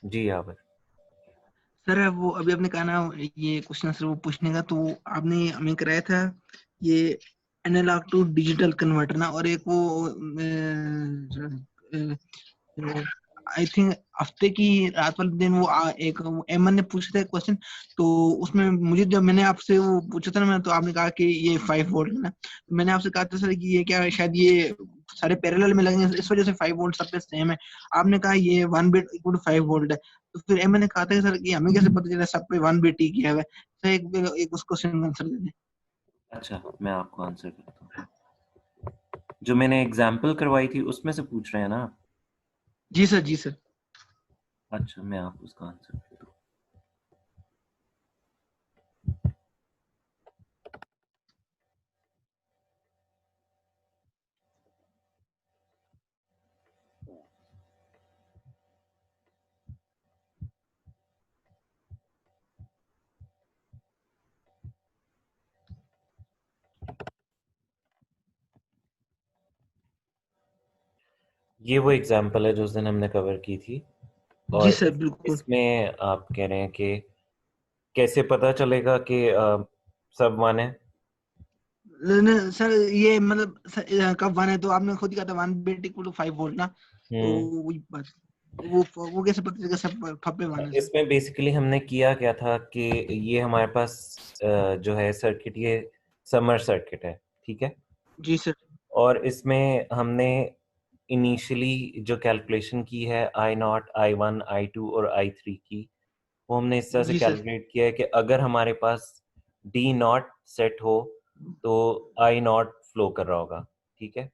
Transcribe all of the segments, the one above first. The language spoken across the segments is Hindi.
जी यावर। सर वो अभी आपने कहा ना ये क्वेश्चन आंसर वो पूछने का, तो आपने हमें कराया था ये एनालॉग टू डिजिटल कन्वर्टर ना, और एक वो आई थिंक हफ्ते की रात वाले दिन वो एक एमन ने पूछा था क्वेश्चन, तो उसमें मुझे जब मैंने आपसे वो पूछा था ना, मैं तो आपने कहा कि ये 5 वोल्ट है ना, तो मैंने आपसे कहा था सर कि ये क्या है, शायद ये सारे पैरेलल में लगेंगे इस वजह से 5 वोल्ट सब पे सेम है। आपने कहा ये 1 बिट इक्वल टू 5 वोल्ट है, तो फिर एमन ने कहा था कि सर कि हमें कैसे पता चला सब पे 1 बिट ही किया हुआ है। सर एक उस क्वेश्चन का आंसर दे दें। अच्छा, मैं आपको आंसर करता हूँ। जो मैंने एग्जाम्पल करवाई थी उसमें से पूछ रहे हैं ना आप? जी सर, जी सर। अच्छा, मैं आपको उसका आंसर करता हूँ। ये वो एग्जाम्पल है जो उस दिन हमने कवर की थी। जी और सर बिल्कुल। इसमें आप कह रहे हैं कि कैसे पता चलेगा कि सब वन है? सर ये मतलब सर, कब वन है, तो आपने खुद ही कहा था 1 बिट इक्वल टू 5 वोल्ट ना, तो हम्म। वही बात। वो कैसे पता चलेगा सब फप्पे वन है सर? इसमें बेसिकली हमने किया क्या था कि ये हमारे पास जो है सर्किट, ये समर सर्किट है, ठीक है। जी सर। और इसमें हमने इनिशियली जो कैलकुलेशन की है I0, I1, I2 और I3 की, वो हमने इस तरह से जी सर। कैलकुलेट किया है कि अगर हमारे पास D0 सेट हो तो I0 फ्लो कर रहा होगा, ठीक है।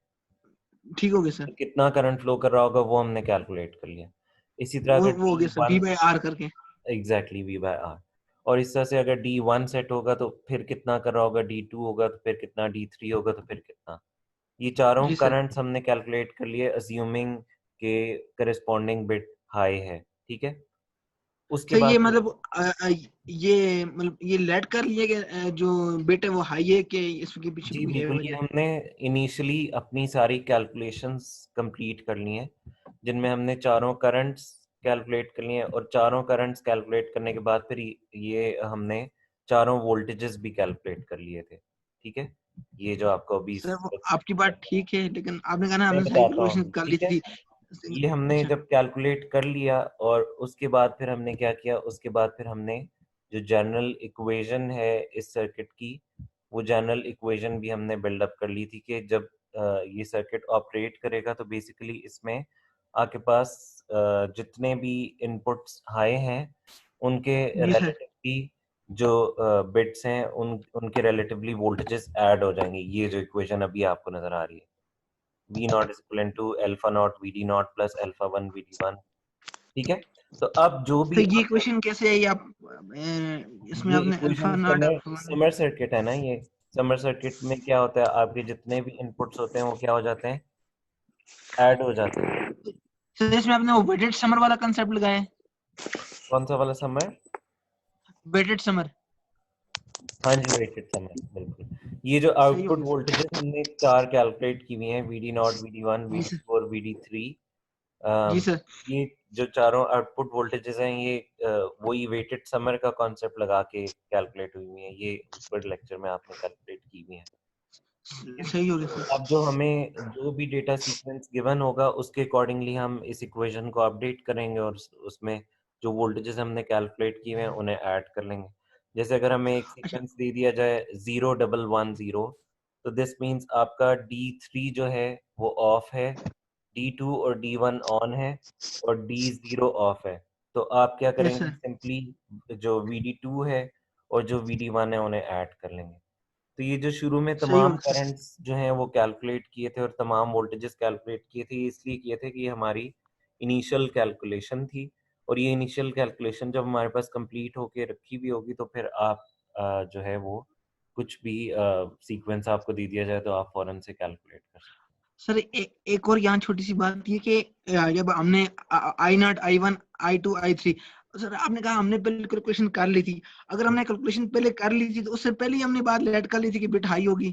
ठीक हो गया सर। तो कितना करंट फ्लो कर रहा होगा वो हमने कैलकुलेट कर लिया। इसी तरह अगर वो हो गया sir, D1, V by R करके। Exactly V/R। और इस तरह से अगर D1 सेट होगा तो फिर कितना कर रहा होगा, D2 होगा तो फिर कितना, D3 होगा तो फिर कितना। ये चारों जी सर। करंट्स हमने कैलकुलेट कर लिए अज्यूमिंग के करस्पॉन्डिंग बिट हाई है, ठीक है। उसके सर ये बाद मतलब ये मतलब ये लेट कर लिए कि जो बिट है वो हाई है, कि इसके पीछे जी कोई है बिल्कुल, ये वजह? हमने इनिशियली अपनी सारी कैलकुलेशंस कंप्लीट कर ली हैं, जिनमें हमने चारों करंट्स कैलकुलेट कर लिए हैं। और चारों करंट्स कैलकुलेट करने के बाद फिर ये हमने चारों वोल्टेजेस भी कैलकुलेट कर लिए थे, ठीक है। ये जो आपको अभी सर वो आपकी बात ठीक है, लेकिन आपने कहा ना मैं हमने सारी बताता कैलकुलेशन हूँ, कर ली ठीक है। थी। ये हमने अच्छा। जब कैलकुलेट कर लिया और उसके बाद फिर हमने क्या किया, उसके बाद फिर हमने जो जनरल इक्वेशन है इस सर्किट की, वो जनरल इक्वेशन भी हमने बिल्डअप कर ली थी कि जब ये सर्किट ऑपरेट करेगा तो बेसिकली इसमें आपके पास जितने भी इनपुट्स हाई हैं उनके जी सर। रिलेटिवली जो बिट्स हैं उनके रिलेटिवली वोल्टेजेस ऐड हो जाएंगे। ये जो इक्वेशन अभी आपको नजर आ रही है, V not is equal to alpha not VD not plus alpha one VD1, ठीक है। तो अब जो सर भी ये आपको क्वेश्चन कैसे है ये आप इसमें ये आपने equation alpha not summer alpha one? Summer circuit है ना, ये समर सर्किट में क्या होता है, आपके जितने भी इनपुट्स होते हैं वो क्या हो जाते हैं, ऐड हो जाते हैं। सर इसमें आपने वो वेटेड समर वाला कंसेप्ट लगाया है? कौन सा वाला समर? Weighted summer. हाँ जी, वेटेड समर, बिल्कुल। ये जो सही हो आउटपुट गया सर। वोल्टेजेस हमने चार कैलकुलेट की हुई हैं, VD नॉट, VD1, जी सर। VD4, VD3, जी अम, सर। ये जो चारों आउटपुट वोल्टेजेस हैं ये वही वेटेड समर का कॉन्सेप्ट लगा के कैलकुलेट हुई हुई है। ये ऊपर लेक्चर में आपने कैलकुलेट की हुई है, ठीक है। सही हो गया सर। अब जो हमें जो भी डेटा सीक्वेंस गिवन होगा उसके अकॉर्डिंगली हम इस इक्वेशन को अपडेट करेंगे और उसमें जो वोल्टेजेस हमने कैलकुलेट किए हैं उन्हें ऐड कर लेंगे। जैसे अगर हमें एक अच्छा। सीक्वेंस दे दिया जाए 0 1 1 0, तो दिस मीन्स आपका D3 जो है वो ऑफ है, D2 और D1 ऑन है और D0 ऑफ है। तो आप क्या यस करेंगे, सर। सिंपली जो VD2 है और जो VD1 है उन्हें ऐड कर लेंगे। तो ये जो शुरू में सही हो तमाम गया सर। करंट्स जो हैं वो कैलकुलेट किए थे और तमाम वोल्टेजेस कैलकुलेट किए थे, ये इसलिए किए थे कि ये हमारी इनिशियल कैलकुलेशन थी। और ये इनिशियल कैलकुलेशन जब हमारे पास कंप्लीट होके रखी भी होगी तो फिर आप जो है वो कुछ भी सीक्वेंस आपको दे दिया जाए तो आप फौरन से कैलकुलेट कर सकते सर एक और यहाँ छोटी सी बात ये कि जब हमने I not I one I two I three, sir आपने कहा हमने पहले कैलकुलेशन कर ली थी। अगर हैं। हमने कैलकुलेशन पहले कर ली थी तो उससे पहले ही हमने बात लेट कर ली थी कि बिट हाई होगी।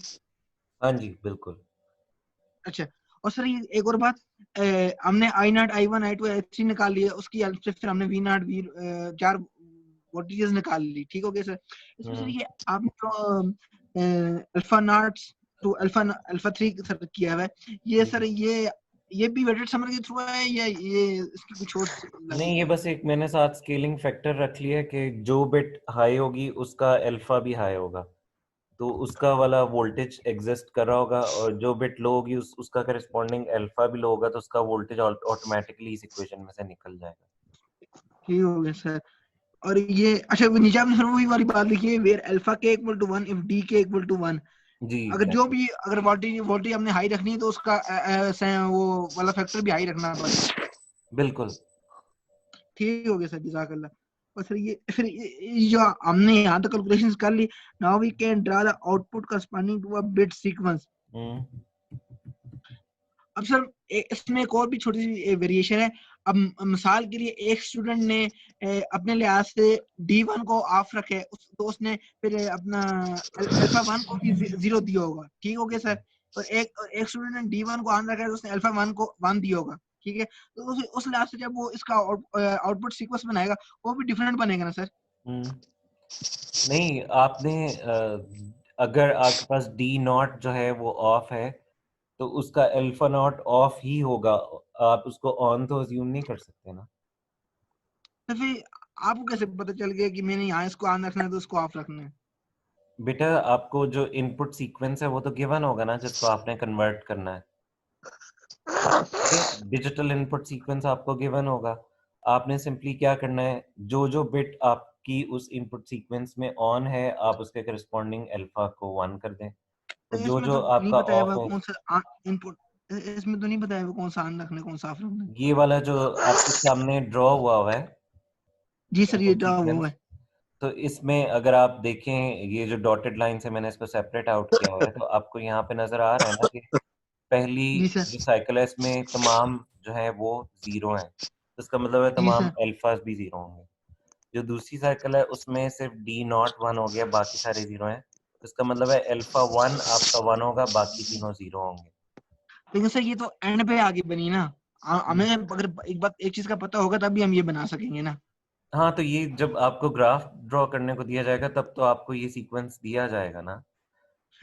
हाँ जी बिल्कुल। अच्छा। और सर ये एक और बात, हमने I0, I1, I2, I3 निकाल लिया, उसकी हेल्प से फिर हमने V0 V 4 वोल्टेजेस निकाल ली, ठीक हो गया सर। इसमें सर ये आपने जो alpha not to alpha 3 sir किया हुआ है, ये सर ये भी वेटेड समर के थ्रू है या ये इसकी कुछ और नहीं, ये बस एक मैंने साथ स्केलिंग फैक्टर रख लिया है कि जो बिट हाई होगी उसका अल्फा भी हाई होगा, तो उसका वाला वोल्टेज एग्जिस्ट कर रहा होगा, और जो बिट लो होगी उसका करस्पॉन्डिंग अल्फा भी लो होगा, तो उसका वोल्टेज ऑटोमेटिकली इस इक्वेशन में से निकल जाएगा। ठीक हो गया सर। और ये अच्छा नीचे आपने सर वही वाली बात लिखी है, वेयर अल्फा के इक्वल टू 1 इफ डी के इक्वल टू 1। जी अगर जो exactly. भी अगर वोल्टेज हमने हाई रखनी है तो उसका वो वाला फैक्टर भी हाई रखना पड़ेगा। बिल्कुल ठीक हो गया सर, जज़ाकल्लाह। और सर ये फिर ये जो हमने यहाँ तक कैलकुलेशंस कर ली, now we can draw the output corresponding to a bit sequence. अब सर इसमें एक और भी छोटी सी वेरिएशन है। अब मिसाल के लिए एक स्टूडेंट ने अपने लिहाज से D1 को ऑफ रखे, तो उसने फिर अपना अल्फा 1 को भी 0 दिया होगा, ठीक हो गया सर। और एक स्टूडेंट ने D1 को ऑन रखा है तो उसने अल्फा 1 को 1 दिया होगा, ठीक है। तो उस लिहाज से जब वो इसका आउटपुट सीक्वेंस बनाएगा वो भी डिफरेंट बनेगा ना सर? नहीं, आपने अगर आपके पास डी नॉट जो है वो ऑफ है तो उसका अल्फा नॉट ऑफ ही होगा, आप उसको ऑन तो अज्यूम नहीं कर सकते ना। तो फिर आपको कैसे पता चल गया कि मैंने यहाँ इसको ऑन रखना है तो उसको ऑफ रखना है? बेटा, आपको जो इनपुट सीक्वेंस है वो तो गिवन होगा ना, जिसको आपने कन्वर्ट करना है। डिजिटल इनपुट सीक्वेंस आपको गिवन होगा, आपने सिंपली क्या करना है, जो जो बिट आपकी उस इनपुट सीक्वेंस में ऑन है आप उसके करस्पॉन्डिंग अल्फा को 1 कर दें, तो और जो इसमें जो तो नहीं आपका बताया ऑफ हुआ है, कौन सा इनपुट, इसमें तो नहीं बताया हुआ कौन सा ऑन रखना है कौन सा ऑफ रखना है। ये वाला जो आपके सामने ड्रॉ हुआ है जी सर, ये इनपुट जो वो सीक्वेंस, है। तो इसमें अगर आप देखें, ये जो डॉटेड लाइन से मैंने इसको सेपरेट आउट किया हुआ है, तो आपको यहाँ पे नजर आ रहा है ना कि पहली जी सर। जो साइकिल है इसमें तमाम जो है वो 0 है, तो इसका मतलब है जी तमाम सर। अल्फाज भी 0 होंगे। जो दूसरी साइकिल है उसमें सिर्फ डी नॉट 1 हो गया, बाकी सारे 0 हैं, तो इसका मतलब है अल्फा 1 आपका 1 होगा, बाकी तीनों 0 होंगे। लेकिन सर ये तो एंड पे आगे बनी ना, हमें अगर एक चीज का पता होगा तभी हम ये बना सकेंगे ना। हाँ, तो ये जब आपको ग्राफ ड्रॉ करने को दिया जाएगा तब तो आपको ये सीक्वेंस दिया जाएगा ना,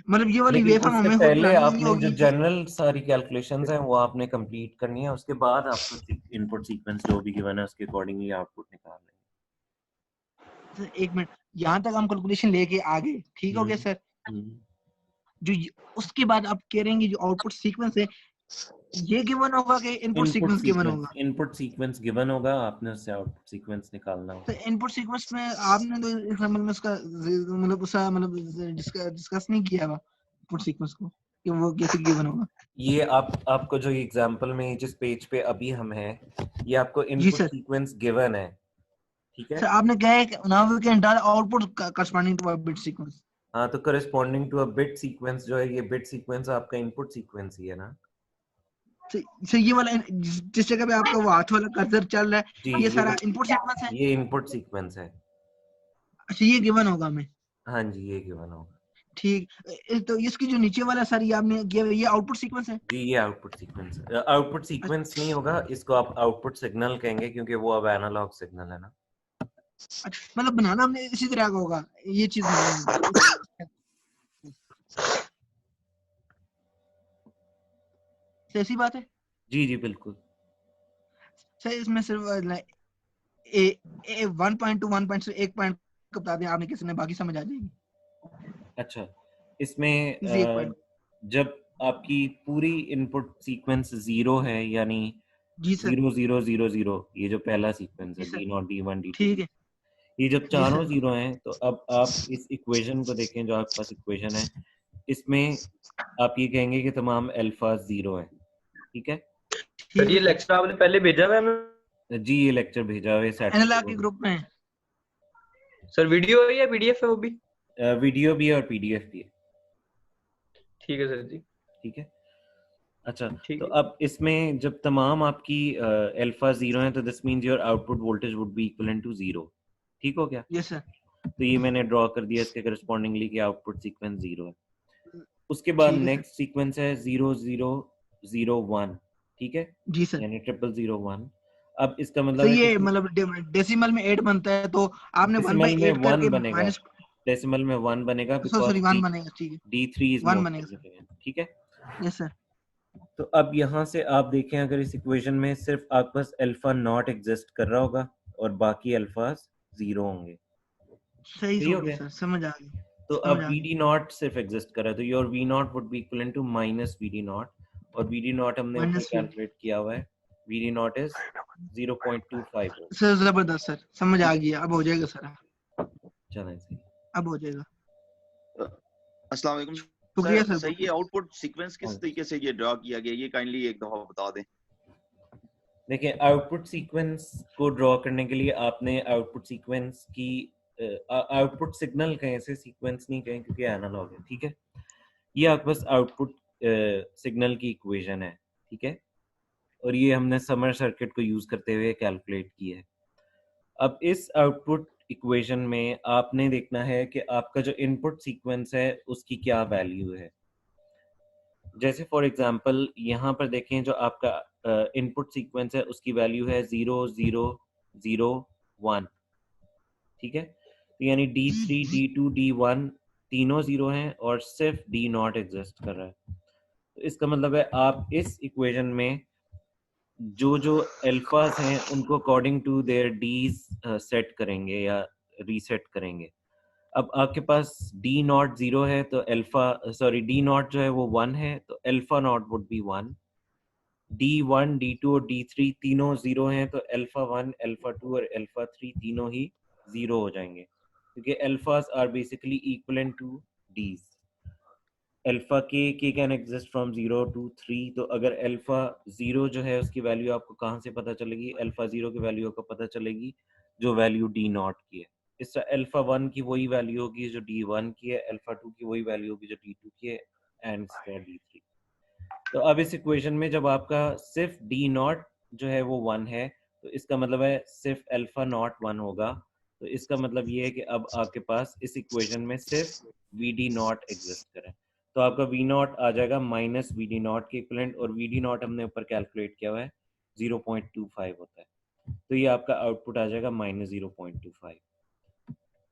मतलब ये वाली लेकिन वेवफॉर्म उससे हमें खुद पहले बनानी नहीं आपने जो होगी कि जनरल सारी कैलकुलेशंस हैं वो आपने कंप्लीट करनी है, उसके बाद आपको इनपुट सीक्वेंस जो भी गिवन है उसके अकॉर्डिंगली आउटपुट निकाल सर एक मिनट, यहाँ तक हम कैलकुलेशन लेके आ गए, ठीक हो लेंगे। गया सर। जो उसके बाद आप कह रहे हैं कि जो आउटपुट सीक्वेंस है ये गिवन होगा कि इनपुट सीक्वेंस गिवन होगा? इनपुट सीक्वेंस गिवन होगा, आपने उससे आउटपुट सीक्वेंस निकालना तो होगा। इनपुट सीक्वेंस में आपने तो एग्जाम्पल में उसका मतलब उसका मतलब डिस्कस नहीं किया हुआ इनपुट सीक्वेंस को कि वो कैसे गिवन होगा। ये आपको जो एग्जांपल में जिस पेज पे अभी हम हैं, ये आपको जी इनपुट सर। सीक्वेंस गिवन है, ठीक है। सर आपने कहा है कि नाउ वी कैन डाल output corresponding to a bit sequence. हाँ, तो corresponding to a bit sequence जो है, ये बिट सीक्वेंस आपका इनपुट सीक्वेंस ही है ना। सर ये वाला जिस जगह पे आपका वो हाथ वाला कर्सर चल रहा जी, है ये सारा इनपुट सीक्वेंस है? ये इनपुट सीक्वेंस है। अच्छा ये गिवन होगा हमें? हाँ जी, ये गिवन होगा। ठीक। तो इसकी जो नीचे वाला सर ये आपने ये आउटपुट सीक्वेंस है? जी, ये आउटपुट सीक्वेंस, आउटपुट सीक्वेंस नहीं होगा, इसको आप आउटपुट सिग्नल कहेंगे क्योंकि वो अब एनालॉग सिग्नल है ना। अच्छा मतलब बनाना हमने इसी तरह का होगा, ये चीज बनानी होगी, ऐसी बात है? जी जी बिल्कुल। सर इसमें सिर्फ ए 1.2 1 एक पॉइंट को बता दें आपने, किसी ने बाकी समझ आ जाएगी। अच्छा, इसमें किसी एक पॉइंट। जब आपकी पूरी इनपुट सीक्वेंस 0 है, यानी जी सर। 0 0 0 0, ये जो पहला सीक्वेंस जी है, sir. D not D one D two ठीक डी, है। ये जब जी चारों सर। 0 हैं तो अब आप इस इक्वेशन को देखें, जो आपके पास इक्वेशन है, इसमें आप ये कहेंगे कि तमाम अल्फा 0 हैं, ठीक है। ठीक ये है सर। लेक्चर आपने पहले भेजा है हमें? जी, ये लेक्चर भेजा हुआ है एनालॉग सैटरडे के को। ग्रुप में है। सर वीडियो है या पीडीएफ है वो भी? वीडियो भी है और पीडीएफ भी है। ठीक है सर जी। ठीक है। अच्छा, ठीक तो है। अब इसमें जब तमाम आपकी अल्फा 0 है तो this means your output voltage would be equivalent to 0, ठीक हो गया। Yes sir. तो ये मैंने ड्रॉ कर दिया इसके करस्पॉन्डिंगली कि आउटपुट सीक्वेंस 0 है। उसके बाद ठीक है सर। नेक्स्ट सीक्वेंस है 0 0 001, ठीक है, जी सर। यानी 0001। अब इसका मतलब सर है ये कि मतलब डेसिमल में 8 बनता है, तो आपने 1 डेसिमल बाई में 8 1 करके बनेगा, माइनस, डेसिमल में 1 बनेगा सॉरी बिकॉज सॉरी 1 बनेगा, ठीक है, D3 इज 1 नॉट बनेगा सर। सिग्निफिकेंट, ठीक है। Yes sir. तो अब यहाँ से आप देखें, अगर इस इक्वेशन में सिर्फ आपके पास अल्फा नॉट एग्जिस्ट कर रहा होगा और बाकी अल्फास 0 होंगे, सही सही हो सोच गया। सर, समझ आ गई, तो समझ अब आ वी गई। डी नॉट सिर्फ एग्जिस्ट कर रहा है, तो your V not would be equal to minus V D not, और वी डी नॉट हमने ऊपर माइनस फील्ड। कैलकुलेट किया हुआ है, V D not is 0.25 volt. Sir जबरदस्त सर, समझ आ गया, अब हो जाएगा सर, चलें सही। अब हो जाएगा। अस्सलाम वालेकुम शुक्रिया सर। सर सही ये आउटपुट सीक्वेंस किस तरीके से ये ड्रा किया गया, ये काइंडली एक दफा बता दें। देखिए, आउटपुट सीक्वेंस को ड्रॉ करने के लिए आपने आउटपुट सीक्वेंस की आउटपुट सिग्नल कहें, से सीक्वेंस नहीं कहें क्योंकि एनालॉग है, ठीक है। ये आपके पास आउटपुट सिग्नल की इक्वेशन है, ठीक है, और ये हमने समर सर्किट को यूज करते हुए कैलकुलेट की है। अब इस आउटपुट इक्वेशन में आपने देखना है कि आपका जो इनपुट सीक्वेंस है उसकी क्या वैल्यू है। जैसे फॉर एग्जांपल यहाँ पर देखें, जो आपका इनपुट सीक्वेंस है उसकी वैल्यू है 0 0 0 1, ठीक है। तो यानी D3 D2 D1 तीनों 0 हैं और सिर्फ D नॉट एग्जिस्ट कर रहा है। तो इसका मतलब है आप इस इक्वेशन में जो जो अल्फास हैं उनको according to their Ds set करेंगे या रीसेट करेंगे। अब आपके पास डी नॉट 0 है तो डी नॉट जो है वो 1 है, तो alpha not would B 1। D1 D2 और D3 तीनों 0 हैं, तो अल्फा 1 अल्फा 2 और अल्फा 3 तीनों ही 0 हो जाएंगे, क्योंकि alphas are basically equivalent to Ds. Alpha K can exist from 0 to 3, तो अगर अल्फा 0 जो है उसकी वैल्यू आपको कहाँ से पता चलेगी, अल्फा 0 की वैल्यू आपको पता चलेगी जो वैल्यू डी नॉट की है। इस तरह अल्फा 1 की वही वैल्यू होगी जो D1 की है, अल्फा 2 की वही वैल्यू होगी जो D2 की है, एंड D3। तो अब इस इक्वेशन में जब आपका सिर्फ डी नॉट जो है वो 1 है, तो इसका मतलब है सिर्फ अल्फा नॉट 1 होगा। तो इसका मतलब ये है कि अब आपके पास इस इक्वेशन में सिर्फ वी डी नॉट एग्जिस्ट करे, तो आपका वी नॉट आ जाएगा माइनस वी डी नॉट के इक्विवेलेंट, और वी डी नॉट हमने ऊपर कैलकुलेट किया हुआ है 0.25 होता है, तो ये आपका आउटपुट आ जाएगा माइनस 0.25।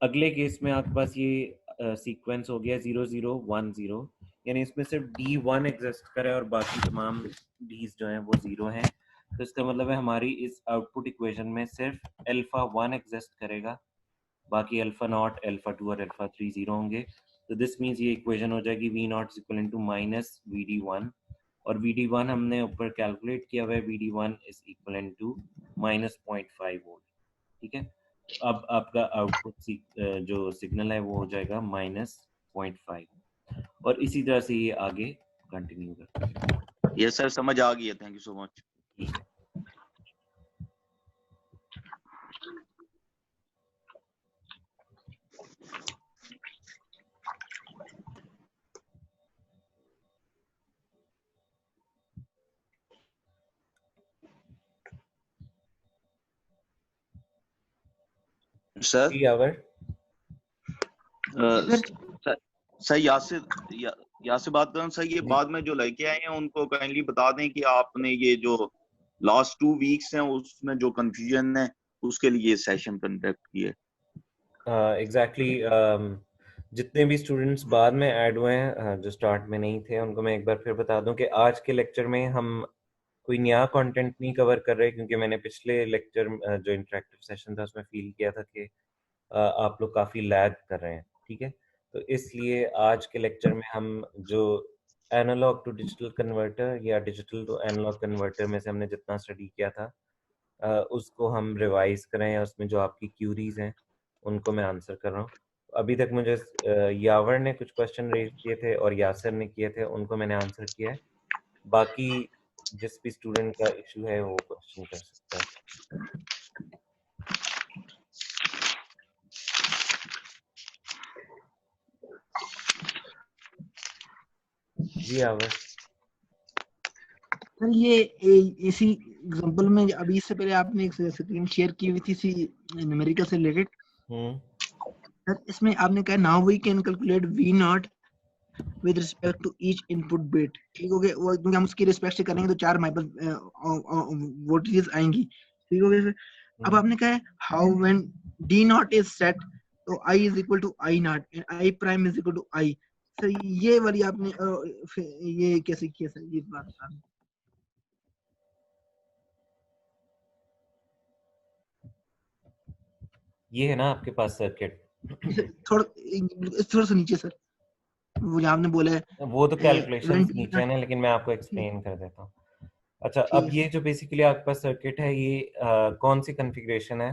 अगले केस में आपके पास ये सीक्वेंस हो गया 0 0 1 0, यानी इसमें सिर्फ D1 एग्जिस्ट करे और बाकी तमाम डीज जो हैं वो 0 हैं। तो इसका मतलब है हमारी इस आउटपुट इक्वेशन में सिर्फ अल्फा 1 एग्जिस्ट करेगा, बाकी अल्फा नॉट अल्फा 2 और अल्फा 3 0 होंगे। तो दिस मीन्स ये इक्वेशन हो जाएगी V not is equal to minus VD1, और VD1 हमने ऊपर कैलकुलेट किया हुआ है, VD1 is equal to minus 0.5 volt, ठीक है। अब आपका आउटपुट जो सिग्नल है वो हो जाएगा माइनस 0.5, और इसी तरह से ये आगे कंटिन्यू करते हैं। ये सर समझ आ गई है, thank you so much. Sir sir Yasir बात करूं सर, ये बाद में जो लड़के आए हैं उनको काइंडली बता दें कि आपने ये जो लास्ट 2 वीक्स हैं उसमें जो कंफ्यूजन है उसके लिए सेशन कंडक्ट किए। एग्जैक्टली जितने भी स्टूडेंट्स बाद में ऐड हुए हैं जो स्टार्ट में नहीं थे, उनको मैं एक बार फिर बता दूं कि आज के लेक्चर में हम कोई नया कंटेंट नहीं कवर कर रहे, क्योंकि मैंने पिछले लेक्चर जो इंटरेक्टिव सेशन था उसमें फील किया था कि आप लोग काफ़ी लैग कर रहे हैं, ठीक है। तो इसलिए आज के लेक्चर में हम जो एनालॉग टू डिजिटल कन्वर्टर या डिजिटल टू एनालॉग कन्वर्टर में से हमने जितना स्टडी किया था उसको हम रिवाइज करें, या उसमें जो आपकी क्यूरीज हैं उनको मैं आंसर कर रहा हूँ। अभी तक मुझे यावर ने कुछ क्वेश्चन रेज किए थे और यासर ने किए थे, उनको मैंने आंसर किया है। बाकी जिस भी स्टूडेंट का इशू है वो क्वेश्चन कर सकता है। जी यावर सर ये इसी एग्जांपल में अभी इससे पहले आपने एक स्क्रीन शेयर की हुई थी सी न्यूमेरिकल से रिलेटेड, सर इसमें आपने कहा now we can calculate V not with respect to each input bit. ठीक हो गया, वो क्योंकि हम उसकी रिस्पेक्ट से करेंगे तो 4 हमारे पास वोल्टेजेस आएंगी। ठीक हो गया सर। अब आपने कहा है how when D not is set तो I is equal to I not and I prime is equal to I. Sir ये वाली आपने ये कैसे किया सर, ये बात बता दें। ये है ना आपके पास सर्किट, थोड़ा सा नीचे सर, वो जो आपने बोला है वो तो कैलकुलेशंस when नीचे है, लेकिन मैं आपको एक्सप्लेन कर देता हूँ। अच्छा, ठीक अब है ये जो बेसिकली आपके पास सर्किट है, ये कौन सी कॉन्फ़िगरेशन है?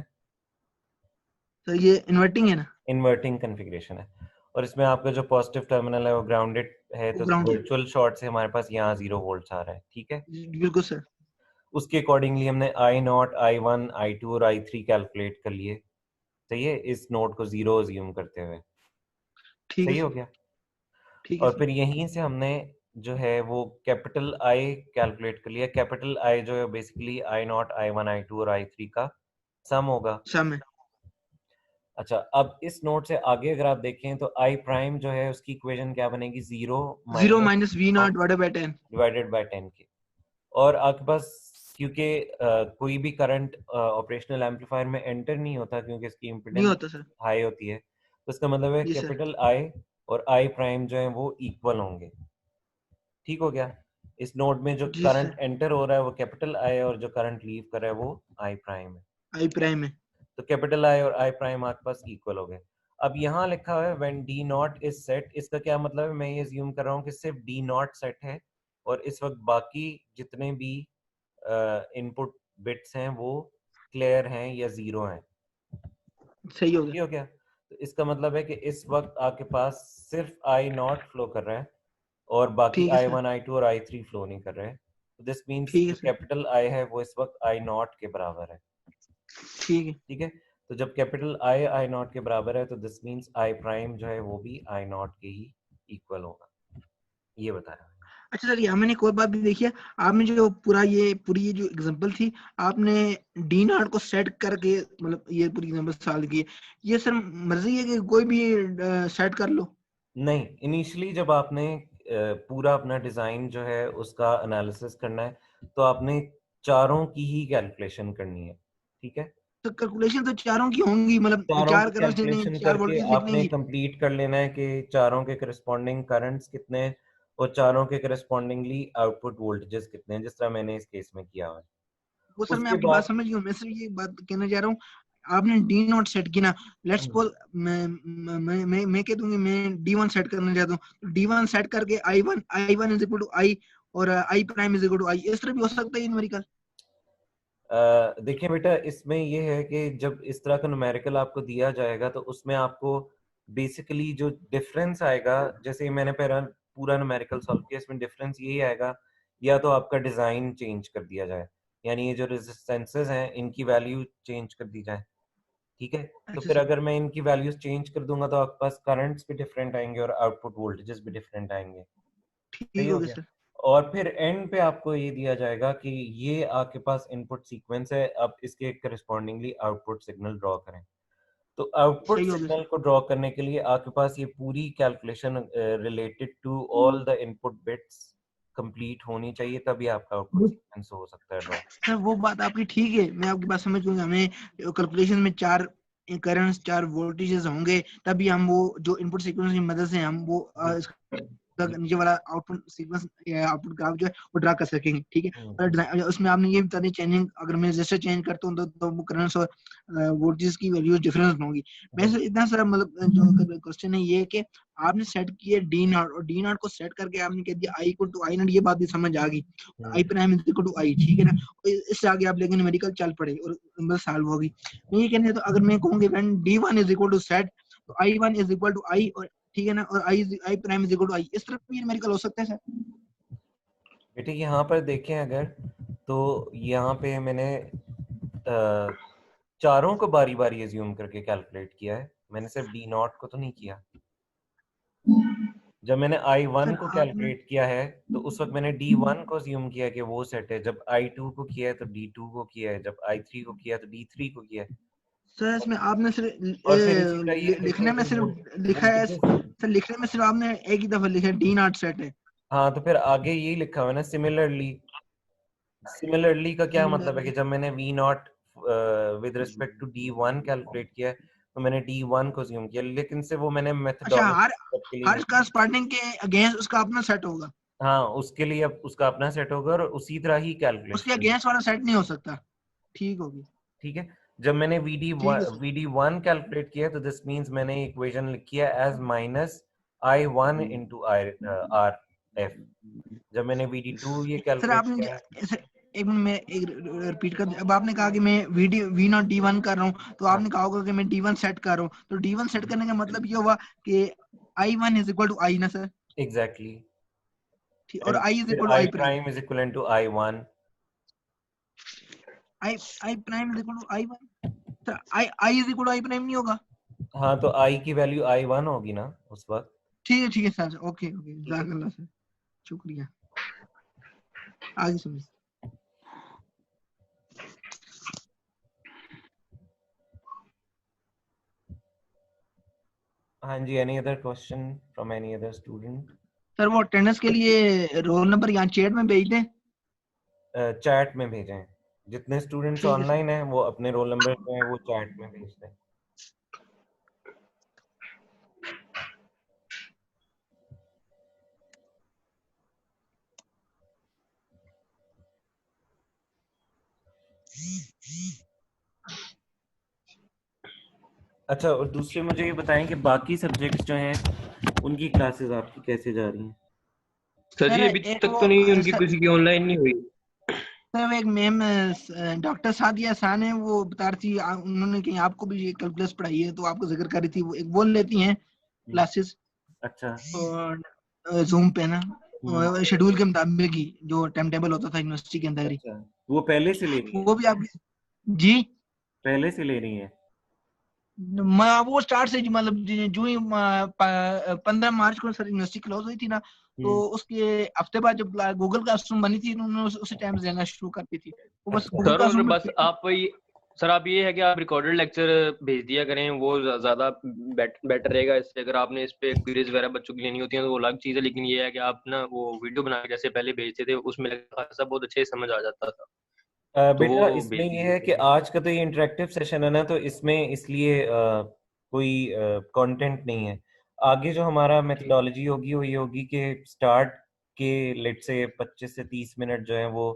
सर, ये इन्वर्टिंग है ना, इन्वर्टिंग कॉन्फ़िगरेशन है, और इसमें आपका जो पॉजिटिव टर्मिनल है वो ग्राउंडेड है, वो तो ग्राउंड है। वर्चुअल शॉर्ट से हमारे पास यहाँ 0 वोल्ट्स आ रहा है। ठीक है, बिल्कुल सर। उसके अकॉर्डिंगली हमने I0, I1, I2 और I3 कैलकुलेट कर लिए। सही है, इस नोड को 0 अज्यूम करते हुए। ठीक है सही हो सर। गया। ठीक है और सर। फिर यहीं से हमने जो है वो कैपिटल आई कैलकुलेट कर लिया। कैपिटल आई जो है बेसिकली I0, I1, I2 और I3 का सम होगा। सम है। अच्छा, अब इस नोड से आगे अगर आप देखें तो आई प्राइम जो है उसकी इक्वेशन क्या बनेगी? 0 0 minus minus V not divided by 10। Divided by 10 के। और आपके पास क्योंकि कोई भी करंट ऑपरेशनल एम्पलीफायर में एंटर नहीं होता, क्योंकि इसकी नहीं इम्पीडेंस होता सर। हाई होती है, तो इसका मतलब है जी सर। कैपिटल आई और आई प्राइम जो है वो इक्वल होंगे। ठीक हो गया। इस नोड में जो जी करंट सर। एंटर हो रहा है वो कैपिटल आई, और जो करंट लीव कर रहा है वो आई प्राइम है। आई प्राइम है। तो कैपिटल आई और आई प्राइम आपके पास इक्वल हो गए। अब यहाँ लिखा हुआ है when D not is set, इसका क्या मतलब है? मैं ये अज्यूम कर रहा हूँ कि सिर्फ डी नॉट सेट है, और इस वक्त बाकी जितने भी इनपुट बिट्स हैं वो क्लियर हैं या 0 हैं। सही हो गया। ये हो गया। तो इसका मतलब है कि इस वक्त आपके पास सिर्फ आई नॉट फ्लो कर रहा है, और बाकी ठीक है सर। I1, I2 और I3 फ्लो नहीं कर रहे हैं। तो दिस मीन्स ठीक है जो सर। कैपिटल आई है वो इस वक्त आई नॉट के बराबर है। ठीक है। ठीक है, तो जब कैपिटल आई नॉट के बराबर है तो दिस मीन्स आई प्राइम जो है वो भी आई नॉट के ही इक्वल होगा। ये बताया। अच्छा सर, यहाँ मैंने एक और बात भी देखी है। आपने जो पूरी ये जो एग्जांपल थी, आपने डी नॉट को सेट करके मतलब ये पूरी एग्जांपल सॉल्व की है। ये सर मर्जी है कि कोई भी सेट कर लो? नहीं, इनिशियली जब आपने पूरा अपना डिजाइन जो है उसका एनालिसिस करना है, तो आपने चारों की ही कैलकुलेशन करनी है। ठीक है, तो कैलकुलेशन तो चारों की होंगी, मतलब चारों की 4 करंट लिखने हैं, कैलकुलेशन 4 करके वोल्टेज लिखने आपने हैं। कंप्लीट कर लेना है कि चारों के करस्पॉन्डिंग करंट्स कितने हैं और चारों के करस्पॉन्डिंगली आउटपुट वोल्टेजेस कितने हैं, जिस तरह मैंने इस केस में किया हुआ है। वो सर मैं उसके आपकी बात बाद समझ गया हूँ। मैं सिर्फ ये बात कहना चाह रहा हूँ, आपने डी नॉट सेट की ना, लेट्स सपोज मैं कह दूंगी मैं डी वन सेट करना चाहता हूँ। डी वन सेट करके I one is equal to I और I prime is equal to I, इस तरह भी हो सकता है न्यूमेरिकल। देखिए बेटा, इसमें ये है कि जब इस तरह का न्यूमेरिकल आपको दिया जाएगा तो उसमें आपको बेसिकली जो डिफरेंस आएगा, जैसे मैंने पहला पूरा न्यूमेरिकल सॉल्व किया, इसमें डिफरेंस यही आएगा या तो आपका डिजाइन चेंज कर दिया जाए, यानी ये जो रेजिस्टेंसेस हैं इनकी वैल्यू चेंज कर दी जाए। ठीक है, तो अच्छा फिर सर। अगर मैं इनकी वैल्यूज चेंज कर दूंगा तो आपके पास करंट्स भी डिफरेंट आएंगे और आउटपुट वोल्टेजेस भी डिफरेंट आएंगे। सही ठीक हो हो गया गया। सर। और फिर एंड पे आपको ये दिया जाएगा कि ये आपके पास इनपुट सीक्वेंस है, अब इसके करस्पॉन्डिंगली आउटपुट सिग्नल ड्रॉ करें। तो आउटपुट सही हो गया सिग्नल सर। को ड्रॉ करने के लिए आपके पास ये पूरी calculation related to all the input bits complete होनी चाहिए, तभी आपका आउटपुट सीक्वेंस हो सकता है ड्रॉ। सर वो बात आपकी ठीक है, मैं आपकी बात समझ गई। हमें कैलकुलेशन में 4 करंट्स 4 वोल्टेजेस होंगे, तभी हम वो जो इनपुट सीक्वेंस की मदद से हम वो नीचे वाला आउटपुट सीक्वेंस या आउटपुट ग्राफ जो है वो ड्रा कर सकेंगे। ठीक है, और उसमें आपने ये बता दी चेंजिंग, अगर मैं रजिस्टर चेंज करता हूँ तो वो करंट्स और वोल्टेज की वैल्यूज डिफरेंस होंगी। वैसे इतना सारा मतलब जो क्वेश्चन है ये कि आपने सेट किया डी नॉट, और डी नॉट को सेट करके आपने कह दिया I equal to I not, ये बात भी समझ आ गई। I prime is equal to I, ठीक है ना। इससे आगे आप लेकिन न्यूमेरिकल चल पड़े और बस सॉल्व होगी। मैं ये कहने तो अगर मैं कहूंगी when D one is equal to set, तो I one is equal to I, और ठीक है ना, और I prime is equal to I, इस तरह भी न्यूमेरिकल हो सकता है सर। बेटे यहाँ पर देखें अगर, तो यहाँ पे मैंने चारों को बारी बारी एज्यूम करके कैलकुलेट किया है, मैंने सिर्फ डी नॉट को तो नहीं किया। जब मैंने I1 सर को आपने कैलकुलेट किया है तो उस वक्त मैंने D1 को अज्यूम किया कि वो सेट है, जब I2 को किया है तो D2 को किया है, जब I3 को किया है तो D3 को किया है। सर इसमें आपने सिर्फ और फिर इसी का ये लिखने में सिर्फ लिखा है सर, लिखने में सिर्फ आपने एक ही दफा लिखा है डी नॉट सेट है। हाँ तो फिर आगे यही लिखा हुआ है ना सिमिलरली। सिमिलरली का क्या मतलब है कि जब मैंने V not with respect to D1 calculate किया है, तो मैंने D1 को assume किया, लेकिन से वो मैंने अच्छा, मेथडोलॉजी के लिए हर करस्पॉन्डिंग के अगेंस्ट उसका अपना सेट होगा, हाँ उसके लिए अब उसका अपना सेट होगा और उसी तरह ही उसके कैलकुलेशन। अगेंस्ट वाला सेट नहीं हो सकता। ठीक होगी। ठीक है, जब मैंने ठीक है सर। VD1 कैलकुलेट किया तो दिस मींस मैंने इक्वेशन लिखी है as minus I1 into RF। जब मैंने VD2 ये सर कैलकुलेट आपने किया है, सर एक मिनट में एक रिपीट कर, अब आपने कहा कि मैं वी नॉट D1 कर रहा हूँ, तो हाँ आपने कहा होगा कि मैं D1 सेट कर रहा हूँ, तो D1 सेट करने का मतलब ये हुआ कि I1 is equal to I ना सर, एग्जैक्टली, ठीक, और I इज फिर equal to I I prime, prime is equal to I1। I prime is equal to I1, sir I is equal to I prime नहीं होगा? हाँ तो I की वैल्यू I1 होगी ना उस वक्त। ठीक है सर, ओके ओके, जज़ाकल्लाह सर, शुक्रिया, आगे समझ। हाँ जी, any other question from any other student? Sir वो अटेंडेंस के लिए रोल नंबर यहाँ चैट में भेज दें। चैट में भेजें, जितने स्टूडेंट्स ठीक है सर। ऑनलाइन हैं वो अपने रोल नंबर जो है वो चैट में भेज दें। अच्छा, और दूसरे मुझे ये बताएं कि बाकी सब्जेक्ट्स जो हैं उनकी क्लासेस आपकी कैसे जा रही हैं? सर जी सर अभी एक तक वो तो नहीं, उनकी सर, किसी की ऑनलाइन नहीं हुई। सर एक मैम डॉक्टर सादिया खान है, वो बता रही थी उन्होंने कहीं आपको भी ये कैलकुलस पढ़ाई है, तो आपको जिक्र कर रही थी, वो एक बोल लेती हैं क्लासेस अच्छा। और जूम पे ना शेड्यूल के मुताबिक ही जो टाइम टेबल होता था यूनिवर्सिटी के अंदर ही, अच्छा, वो पहले से ले रही हैं? वो भी आपकी जी। पहले से ले रही हैं? वो स्टार्ट से मतलब जो ही 15 मार्च को सर यूनिवर्सिटी क्लोज हुई थी ना, तो उसके हफ्ते बाद जब गूगल क्लासरूम बनी थी, उन्होंने उसी टाइम से देना शुरू कर दी थी, वो बस अच्छा। गूगल सर और क्लासरूम बस आप सर आप ये है कि आप रिकॉर्डेड लेक्चर भेज दिया करें, वो ज्यादा बेटर रहेगा। इससे अगर आपने इस पे क्वेरीज वगैरह बच्चों की लेनी होती हैं तो वो अलग चीज है, लेकिन ये है कि आप ना वो वीडियो बना के जैसे पहले भेजते थे उसमें खासा बहुत अच्छे से समझ आ जाता था, तो बेटा वो इसमें भेज ये है कि दीजिए। आज का तो ये इंटरेक्टिव सेशन है ना, तो इसमें इसलिए कोई कंटेंट नहीं है। आगे जो हमारा मेथडोलॉजी होगी वो ये होगी कि स्टार्ट के लेट से 25 से 30 मिनट जो है वो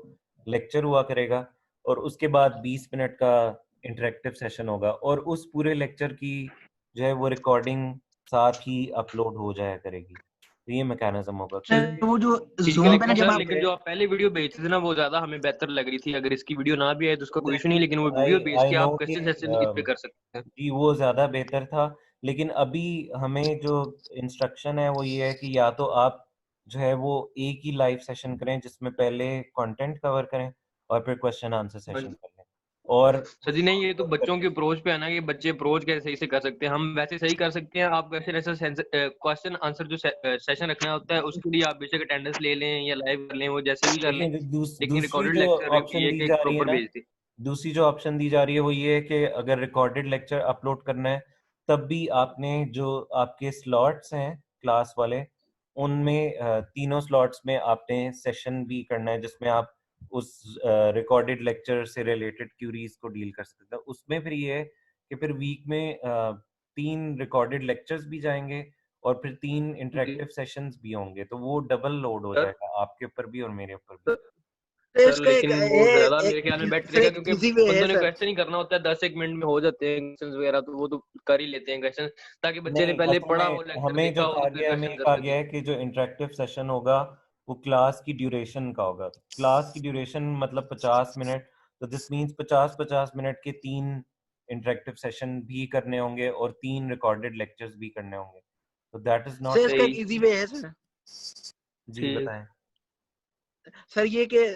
लेक्चर हुआ करेगा, और उसके बाद 20 मिनट का इंटरेक्टिव सेशन होगा, और उस पूरे लेक्चर की जो है वो रिकॉर्डिंग साथ ही अपलोड हो जाया करेगी। तो ये मैकेनिज्म होगा, क्योंकि वो जो ठीक जूम पे ना है जब सर, आप लेकिन जो आप पहले वीडियो भेजते थे ना वो ज्यादा हमें बेहतर लग रही थी। अगर इसकी वीडियो ना भी आए तो उसका कोई इशू नहीं, लेकिन वो आई वीडियो भेज आई के नो आप कि क्वेश्चन सेशन इस पे कर सकते हैं। जी वो ज़्यादा बेहतर था, लेकिन अभी हमें जो इंस्ट्रक्शन है वो ये है कि या तो आप जो है वो एक ही लाइव सेशन करें जिसमें पहले कंटेंट कवर करें और फिर क्वेश्चन आंसर सेशन कर लें, और सर जी नहीं, ये तो बच्चों के अप्रोच पे है ना कि बच्चे अप्रोच कैसे सही से कर सकते हैं। हम वैसे सही कर सकते हैं, आप वैसे ऐसा क्वेश्चन आंसर जो सेशन रखना होता है उसके लिए आप बेशक अटेंडेंस ले लें या लाइव कर लें, वो जैसे भी कर लें, लेकिन लेकिन दूसरी रिकॉर्डेड जो लेक्चर ऑप्शन ये दी कि जा रही है प्रॉपर ना, भेज दें। दूसरी जो ऑप्शन दी जा रही है वो ये है कि अगर रिकॉर्डेड लेक्चर अपलोड करना है तब भी आपने जो आपके स्लॉट्स हैं क्लास वाले, उनमें तीनों स्लॉट्स में आपने सेशन भी करना है जिसमें आप उस रिकॉर्डेड लेक्चर से रिलेटेड क्यूरीज को डील कर सकते हैं। उसमें फिर ये है कि फिर वीक में 3 रिकॉर्डेड लेक्चर्स भी जाएंगे और फिर 3 जी इंटरेक्टिव सेशंस भी होंगे, तो वो डबल लोड हो सर, जाएगा आपके ऊपर भी और मेरे ऊपर भी। तो सर इसका एक लेकिन वो ज्यादा मेरे ख्याल में एक बेटर सर रहेगा, एक क्योंकि इजी वे है बंदों ने सर। क्वेश्चन ही करना होता है, 10 एक मिनट में हो जाते हैं क्वेश्चन वगैरह, तो वो तो कर ही लेते हैं क्वेश्चन, ताकि बच्चे ने नहीं, पहले असल पढ़ा में हो, लेक्चर हमें देखा जो हो, कहा तो फिर गया है, हमें क्वेश्चन ये कर कहा सके। गया है कि जो इंटरेक्टिव सेशन होगा वो क्लास की ड्यूरेशन का होगा। क्लास की ड्यूरेशन मतलब 50 मिनट, तो दिस मींस 50-50 मिनट के 3 इंटरेक्टिव सेशन भी करने होंगे और 3 रिकॉर्डेड लेक्चर्स भी करने होंगे, तो दैट इज सर नॉट। इसका एक सही, इजी वे है सर। जी ठीक। बताएं। सर ये कि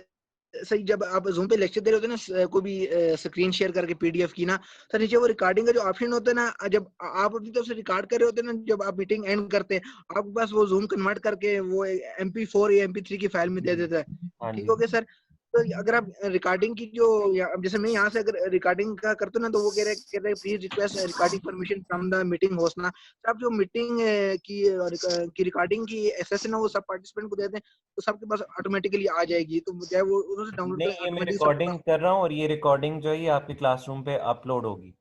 सर जब आप जूम पे लेक्चर दे रहे होते हैं ना, कोई भी स्क्रीन शेयर करके पीडीएफ की ना, सर नीचे वो रिकॉर्डिंग का जो ऑप्शन होता है ना, जब आप अपनी तरफ से रिकॉर्ड कर रहे होते हैं ना, जब आप मीटिंग एंड करते हैं, आपके पास वो जूम कन्वर्ट करके वो MP4 या MP3 की फाइल में दे देता है। हाँ ठीक जी। हो गया सर। तो अगर आप रिकॉर्डिंग की जो अब जैसे मैं यहाँ से अगर रिकॉर्डिंग का करता हूँ ना, तो वो कह रहे please request recording permission from the meeting host ना। तो आप जो मीटिंग की रिकॉर्डिंग की एक्सेस है ना, वो सब पार्टिसिपेंट को देते हैं, तो सबके पास ऑटोमेटिकली आ जाएगी, तो चाहे वो उन्होंने डाउनलोड नहीं, करें ये मैं ऑटोमेटिकली रिकॉर्डिंग कर रहा हूँ और ये रिकॉर्डिंग जो है ये आपके क्लासरूम पे अपलोड होगी,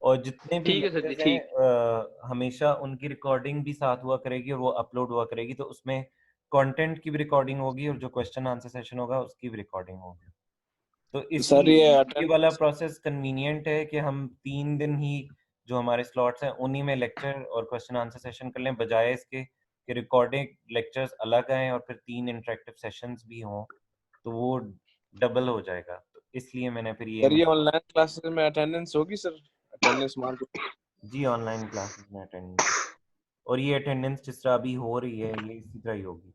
और जितने भी ठीक है सर जी, लेक्चर्स ठीक। हैं हमेशा उनकी रिकॉर्डिंग भी साथ हुआ करेगी और वो अपलोड हुआ करेगी, तो उसमें कंटेंट की भी रिकॉर्डिंग होगी और जो क्वेश्चन आंसर सेशन होगा उसकी भी रिकॉर्डिंग होगी। तो सर इसलिए ये ये वाला प्रोसेस कन्वीनियंट है कि हम 3 दिन ही जो हमारे स्लॉट्स हैं उन्हीं में लेक्चर और क्वेश्चन आंसर सेशन कर लें, बजाय इसके कि रिकॉर्डिंग लेक्चर्स अलग आए और फिर 3 इंटरेक्टिव सेशंस भी हों, तो वो डबल हो जाएगा। तो इसलिए मैंने फिर सर ये ये ऑनलाइन क्लासेस में अटेंडेंस होगी सर? अटेंडेंस मार्क जी ऑनलाइन क्लासेस में अटेंडेंस, और ये अटेंडेंस जिस तरह अभी हो रही है ये इसी तरह ही होगी।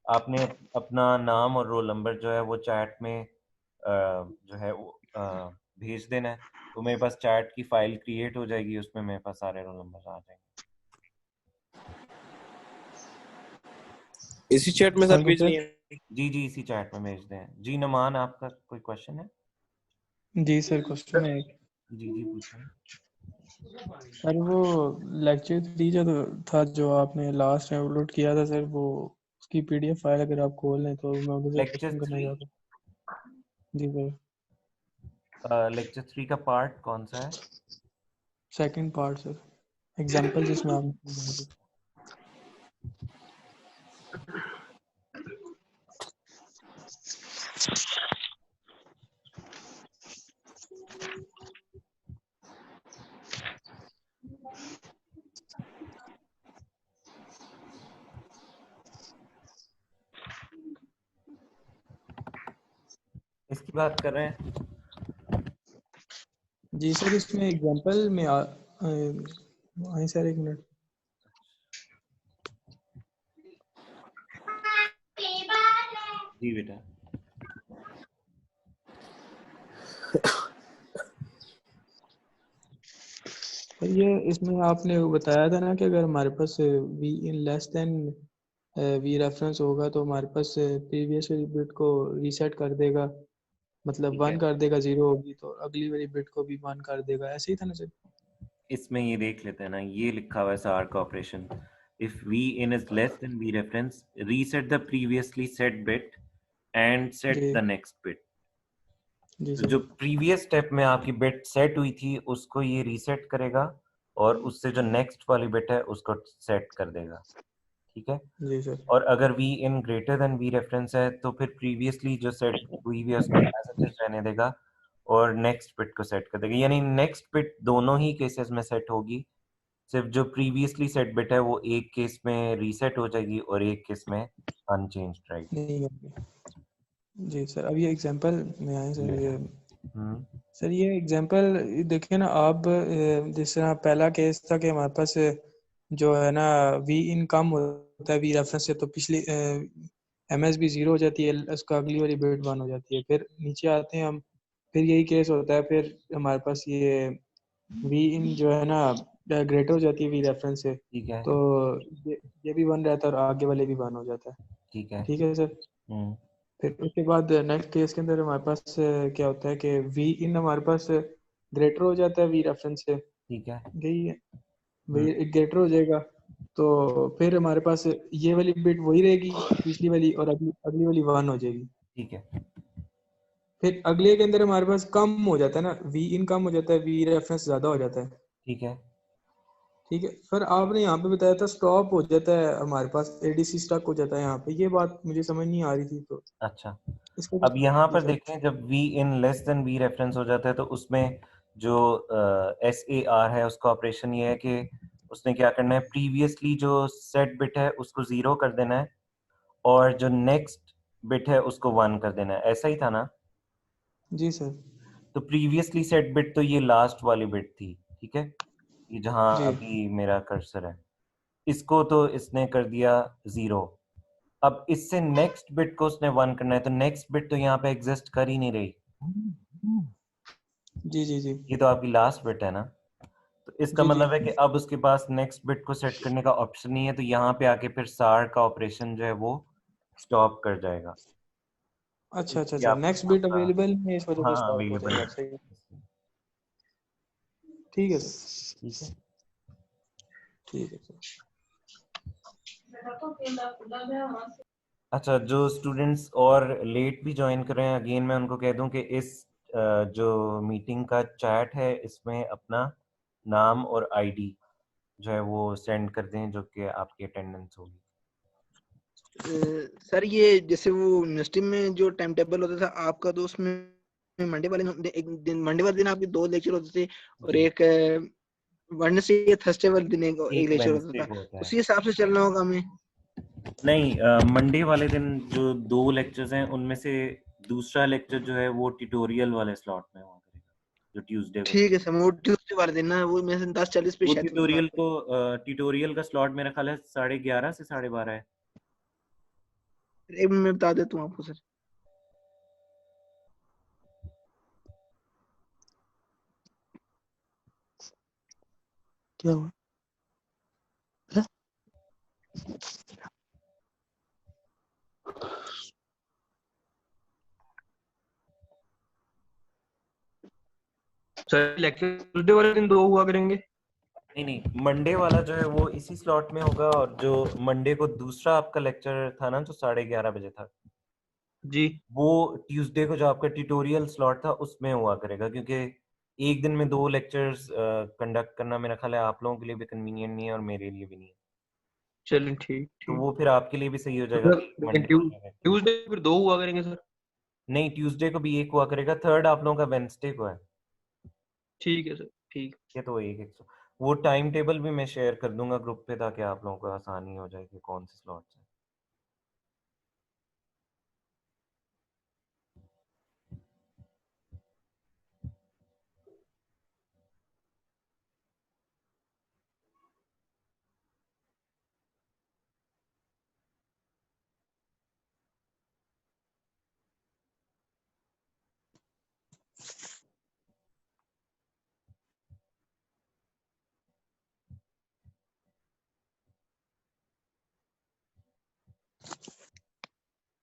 आपने अपना नाम और रोल नंबर जो है वो चैट में जो है वो भेज देना है, तो मेरे पास चैट की फाइल क्रिएट हो जाएगी, उसमें मेरे पास सारे रोल नंबर आ जाएंगे। इसी चैट में सर भेजनी है? जी जी इसी चैट में भेज दें। जी नमान, आपका कोई क्वेश्चन है? जी सर, क्वेश्चन है एक। जी जी पूछें। सर वो लेक्चर 3 जो था जो आपने लास्ट में अपलोड किया था सर, वो उसकी पीडीएफ फाइल अगर आप खोल लें तो मैं उधर से लेक्चर क्वेश्चन करना 3 चाहता हूँ। जी सर, लेक्चर 3 का पार्ट कौन सा है? सेकंड पार्ट सर, एग्जांपल जिसमें आपने इसकी बात कर रहे हैं? जी सर, इसमें एग्जांपल में आई सर एक मिनट। जी बेटा। सर ये इसमें आपने वो बताया था ना कि अगर हमारे पास V in less than V reference होगा तो हमारे पास प्रीवियस वाली बिट को रीसेट कर देगा, मतलब ठीक 1 है, कर देगा, 0 होगी तो अगली वाली बिट को भी 1 कर देगा, ऐसे ही था ना सर? इसमें ये देख लेते हैं ना, ये लिखा हुआ है सार का operation, if V in is less than V reference reset the previously set bit and set जी द नेक्स्ट बिट। जी तो सर। जो प्रीवियस स्टेप में आपकी बिट सेट हुई थी उसको ये रीसेट करेगा और उससे जो नेक्स्ट वाली बिट है उसको सेट कर देगा, ठीक है। जी सर। और अगर V in greater than V reference है तो फिर प्रीवियसली जो सेट हुई हुई है उसको एज इट इज रहने देगा और नेक्स्ट बिट को सेट कर देगा, यानी नेक्स्ट बिट दोनों ही केसेस में सेट होगी, सिर्फ जो प्रीवियसली सेट बिट है वो एक केस में रीसेट हो जाएगी और एक केस में अनचेंज्ड रहेगी। नहीं होगी। जी सर, अब ये एग्जांपल में आए सर, ये सर ये एग्जांपल देखिए ना आप, जिस तरह पहला केस था कि हमारे पास जो है ना वी इन कम होता है वी रेफरेंस से, तो पिछली MSB 0 हो जाती है, उसका अगली वाली बिट 1 हो जाती है। फिर नीचे आते हैं हम, फिर यही केस होता है, फिर हमारे पास ये वी इन जो है ना ग्रेटर हो जाती है वी रेफरेंस से, ठीक है, तो ये भी 1 रहता है और आगे वाले भी 1 हो जाता है। ठीक है, ठीक है सर। फिर उसके बाद नेक्स्ट केस के अंदर हमारे पास क्या होता है कि वी इन हमारे पास ग्रेटर हो जाता है वी रेफरेंस से, ठीक है, यही है, वही ग्रेटर हो जाएगा, तो फिर हमारे पास ये वाली बिट वही रहेगी पिछली वाली और अगली वाली 1 हो जाएगी। ठीक है, फिर अगले के अंदर हमारे पास कम हो जाता है ना, वी इन कम हो जाता है, वी रेफरेंस ज्यादा हो जाता है। ठीक है, ठीक है। फिर आपने यहाँ पे बताया था स्टॉप हो जाता है हमारे पास, ADC स्टक हो जाता है, यहाँ पे ये बात मुझे समझ नहीं आ रही थी, तो अच्छा। इसको अब यहाँ जी पर सर। देखें जब V in less than V reference हो जाता है तो उसमें जो SAR है उसका ऑपरेशन ये है कि उसने क्या करना है, प्रीवियसली जो सेट बिट है उसको 0 कर देना है और जो नेक्स्ट बिट है उसको 1 कर देना है, ऐसा ही था ना? जी सर। तो प्रीवियसली सेट बिट तो ये लास्ट वाली बिट थी, ठीक है, ये जहां जी अभी मेरा कर्सर है, इसको तो इसने कर दिया 0। अब इससे नेक्स्ट बिट को उसने 1 करना है, तो नेक्स्ट बिट तो यहाँ पे एग्जिस्ट कर ही नहीं रही, जी जी जी ये तो आपकी लास्ट बिट है ना। तो इसका जी जी मतलब है कि अब उसके पास नेक्स्ट बिट को सेट करने का ऑप्शन नहीं है, तो यहाँ पे आके फिर सार का ऑपरेशन जो है वो स्टॉप कर जाएगा। अच्छा अच्छा इसलिए अच्छा, आप नेक्स्ट बिट अवेलेबल नहीं है, इस वजह से हाँ स्टॉप हो अवेलेबल जाएगा। है। सही, ठीक है सर, ठीक है। ठीक है सर। अच्छा, जो स्टूडेंट्स और लेट भी ज्वाइन कर रहे हैं, अगेन मैं उनको कह दूं कि इस जो मीटिंग का चैट है इसमें अपना नाम और आईडी जो है वो सेंड कर दें, जो कि आपकी अटेंडेंस होगी। सर ये जैसे वो यूनिवर्सिटी में जो टाइम टेबल होता था आपका, तो उसमें मंडे वाले दिन मंडे वाले दिन आपके 2 लेक्चर होते थे और जी, एक वेडनेसडे या थर्सडे वाले दिन एक एक लेक्चर होता वेडनेसडे था। को होता है। उसी हिसाब से चलना होगा हमें। नहीं, मंडे वाले दिन जो 2 लेक्चर्स हैं उनमें से दूसरा लेक्चर जो है वो ट्यूटोरियल वाले स्लॉट में हुआ करेगा, जो ट्यूसडे को। ठीक है सर, वो ट्यूसडे वाले दिन ना, वो मेरे से 10:40 पे वो शायद होता था आपका। ट्यूटोरियल का स्लॉट मेरा ख्याल है 11:30 से 12:30 है। एक मिनट में बता देता हूँ आपको सर। क्या हुआ? सर लेक्चर ट्यूसडे वाले दिन 2 हुआ करेंगे? नहीं, मंडे वाला जो है वो इसी स्लॉट में होगा, और जो मंडे को दूसरा आपका लेक्चर था ना जो 11:30 बजे था, जी। वो ट्यूसडे को जो आपका ट्यूटोरियल स्लॉट था उसमें हुआ करेगा, क्योंकि एक दिन में 2 लेक्चर्स कंडक्ट करना मेरा ख्याल है आप लोगों के लिए भी कन्वीनियंट नहीं है और मेरे लिए भी नहीं है। चलिए ठीक तो ठीक। वो फिर आपके लिए भी सही हो तो जाएगा सर कि लेकिन मंडे को जो है। ट्यूसडे फिर 2 हुआ करेंगे सर? नहीं, ट्यूसडे को भी एक हुआ करेगा, थर्ड आप लोगों का वेंसडे को है। ठीक है सर, ठीक। ये तो एक एक वो टाइम टेबल भी मैं शेयर कर दूंगा ग्रुप पे, ताकि आप लोगों को आसानी हो जाए कि कौन से स्लॉट्स हैं।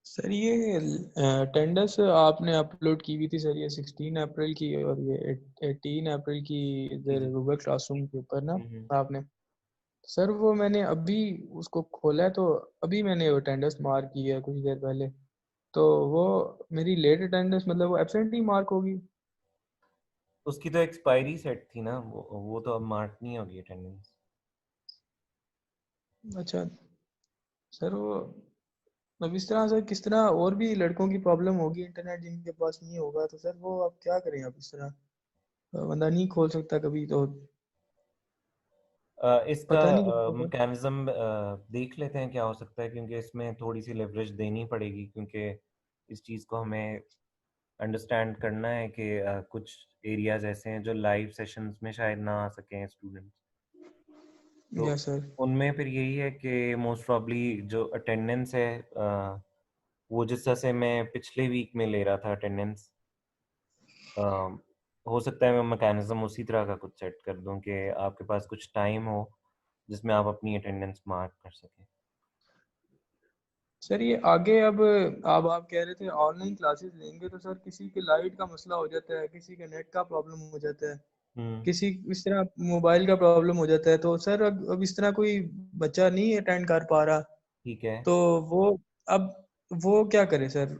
सर ये अटेंडेंस आपने अपलोड की हुई थी सर, ये 16 अप्रैल की और ये 18 अप्रैल की इधर गूगल क्लासरूम के ऊपर ना आपने। सर वो मैंने अभी उसको खोला है, तो अभी मैंने अटेंडेंस मार्क की है कुछ देर पहले, तो वो मेरी लेट अटेंडेंस मतलब वो एब्सेंट ही मार्क होगी। उसकी तो एक्सपायरी सेट थी ना, वो तो अब मार्क नहीं होगी अटेंडेंस। अच्छा सर, वो अब इस तरह से किस तरह और भी लड़कों की प्रॉब्लम होगी इंटरनेट जिनके पास नहीं होगा, तो सर वो अब क्या करें, अब इस तरह बंदा नहीं खोल सकता कभी, तो इसका पता नहीं चलता सर। मैकेनिज्म देख लेते हैं क्या हो सकता है, क्योंकि इसमें थोड़ी सी लेवरेज देनी पड़ेगी, क्योंकि इस चीज़ को हमें अंडरस्टैंड करना है कि कुछ एरियाज ऐसे हैं जो लाइव सेशंस में शायद ना आ सकें स्टूडेंट्स। तो यस सर। उनमें फिर यही है कि मोस्ट प्रॉब्ली जो अटेंडेंस है, वो जिस तरह से मैं पिछले वीक में ले रहा था अटेंडेंस, हो सकता है मैं मैकेनिज्म उसी तरह का कुछ सेट कर दूं कि आपके पास कुछ टाइम हो जिसमें आप अपनी अटेंडेंस मार्क कर सकें। सर ये आगे अब आप कह रहे थे ऑनलाइन क्लासेस लेंगे, तो सर किसी के लाइट का मसला हो जाता है, किसी के नेट का प्रॉब्लम हो जाता है, किसी इस तरह मोबाइल का प्रॉब्लम हो जाता है, तो सर अब इस तरह कोई बच्चा नहीं अटेंड कर पा रहा, ठीक है। तो वो अब वो क्या करे सर,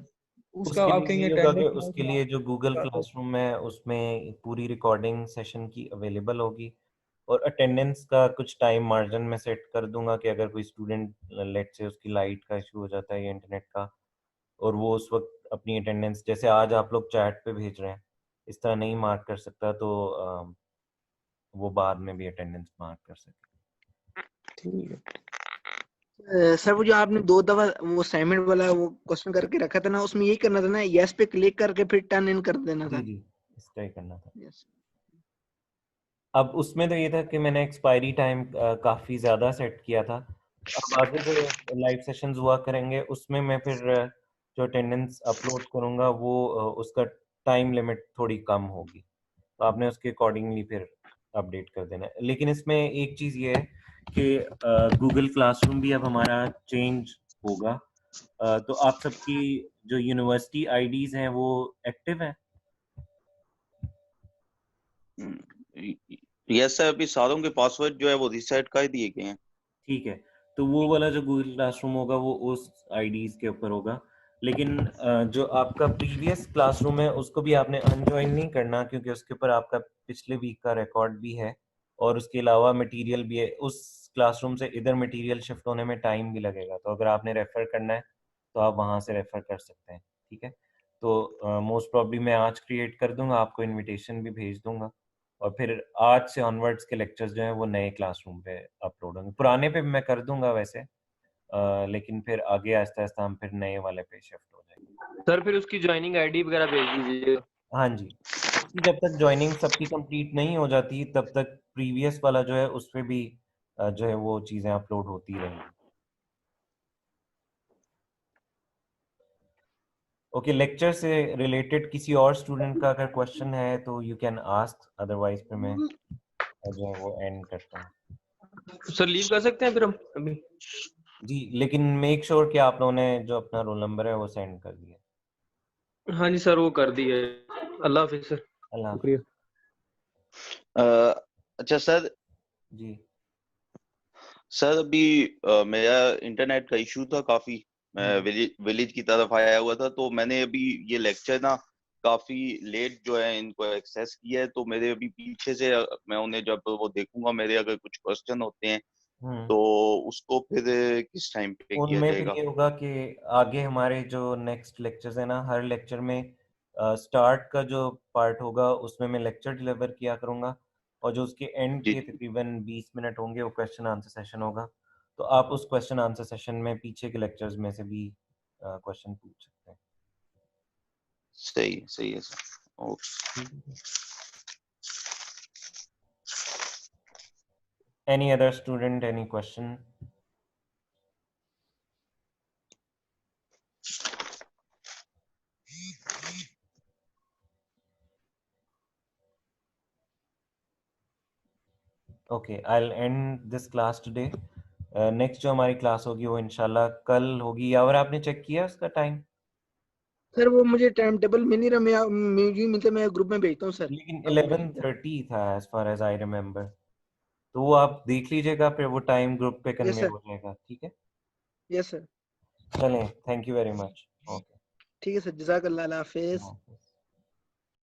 उसका उसके आप लिए कहेंगे यही होगा कि उसके अटेंडेंस। लिए जो गूगल क्लासरूम है उसमें पूरी रिकॉर्डिंग सेशन की अवेलेबल होगी, और अटेंडेंस का कुछ टाइम मार्जिन में सेट कर दूंगा कि अगर कोई स्टूडेंट लेट से उसकी लाइट का इशू हो जाता है या इंटरनेट का, और वो उस वक्त अपनी अटेंडेंस जैसे आज आप लोग चैट पे भेज रहे हैं इस तरह नहीं मार्क कर सकता, तो वो बाद में भी अटेंडेंस मार्क कर सके। ठीक है सर वो जो आपने 2 दफा वो असाइनमेंट वाला वो क्वेश्चन करके रखा था ना, उसमें यही करना था ना, यस पे क्लिक करके फिर टर्न इन कर देना जी था। जी, इस तरह ही करना था। यस। अब उसमें तो ये था कि मैंने एक्सपायरी टाइम काफ़ी ज़्यादा सेट किया था। अब आगे जो लाइव सेशंस हुआ करेंगे उसमें मैं फिर जो अटेंडेंस अपलोड करूँगा वो उसका टाइम लिमिट थोड़ी कम होगी, तो आपने उसके अकॉर्डिंगली फिर अपडेट कर देना है। लेकिन इसमें एक चीज़ ये है कि गूगल क्लासरूम भी अब हमारा चेंज होगा, तो आप सबकी जो यूनिवर्सिटी आईडीज हैं वो एक्टिव हैं? यस सर, अभी सारों के पासवर्ड जो है वो रीसेट कर दिए गए हैं। ठीक है, तो वो वाला जो गूगल क्लासरूम होगा वो उस आईडीज के ऊपर होगा, लेकिन जो आपका प्रीवियस क्लासरूम है उसको भी आपने अनजॉइन नहीं करना, क्योंकि उसके ऊपर आपका पिछले वीक का रिकॉर्ड भी है और उसके अलावा मटेरियल भी है। उस क्लासरूम से इधर मटेरियल शिफ्ट होने में टाइम भी लगेगा, तो अगर आपने रेफर करना है तो आप वहाँ से रेफर कर सकते हैं। ठीक है, तो मोस्ट प्रॉब्ली मैं आज क्रिएट कर दूंगा, आपको इनविटेशन भी भेज दूंगा, और फिर आज से ऑनवर्ड्स के लेक्चर्स जो हैं वो नए क्लासरूम पे अपलोड होंगे। पुराने पे मैं कर दूंगा वैसे, लेकिन फिर आगे आहिस्ता आहिस्ता हम फिर नए वाले पे शिफ्ट हो जाएंगे। सर फिर उसकी ज्वाइनिंग आईडी वगैरह भेज दीजिए। हाँ जी, उसकी जब तक ज्वाइनिंग सबकी कंप्लीट नहीं हो जाती तब तक प्रीवियस वाला जो है उस पे भी जो है वो चीज़ें अपलोड होती रहेंगी। ओके, लेक्चर से रिलेटेड किसी और स्टूडेंट का अगर क्वेश्चन है तो यू कैन आस्क, अदरवाइज फिर मैं जो है वो एंड करता हूँ। सर लीव कर सकते हैं फिर हम अभी? जी, लेकिन मेक श्योर कि आप लोगों ने जो अपना रोल नंबर है वो सेंड कर दिया। हाँ जी सर, वो कर दी है। अल्लाह हाफिज सर। अल्लाह हाफिज। शुक्रिया। अच्छा सर जी सर, अभी मेरा इंटरनेट का इशू था काफी। मैं विलेज की तरफ आया हुआ था, तो मैंने अभी ये लेक्चर ना काफी लेट जो है इनको एक्सेस किया है। तो मेरे अभी पीछे से मैं उन्हें जब वो देखूंगा, मेरे अगर कुछ क्वेश्चन होते हैं तो उसको फिर किस टाइम पे किया उनमें फिर जाएगा? ये होगा कि आगे हमारे जो नेक्स्ट लेक्चर्स है ना, हर लेक्चर में स्टार्ट का जो पार्ट होगा उसमें मैं लेक्चर डिलीवर किया करूंगा, और जो उसके एंड जी के तकरीबन 20 मिनट होंगे वो क्वेश्चन आंसर सेशन होगा। तो आप उस क्वेश्चन आंसर सेशन में पीछे के लेक्चर्स में से भी क्वेश्चन पूछ सकते हैं। सही है sir. Okay. Any other student, any question? Okay, I'll end this class today. Next जो हमारी क्लास होगी वो इंशाल्लाह कल होगी। और आपने चेक किया उसका टाइम? सर वो मुझे टाइम टेबल मिल नहीं रहा, मुझे मिलता, मैं ग्रुप में भेजता हूँ सर। लेकिन 11:30 था as far as I remember, तो वो आप देख लीजिएगा, फिर वो टाइम ग्रुप पे यस कन्वे सर, हो जाएगा। ठीक है, यस सर। चलें, thank you very much. Okay. ठीक है सर, जज़ाकल्लाह, अल्लाह हाफिज।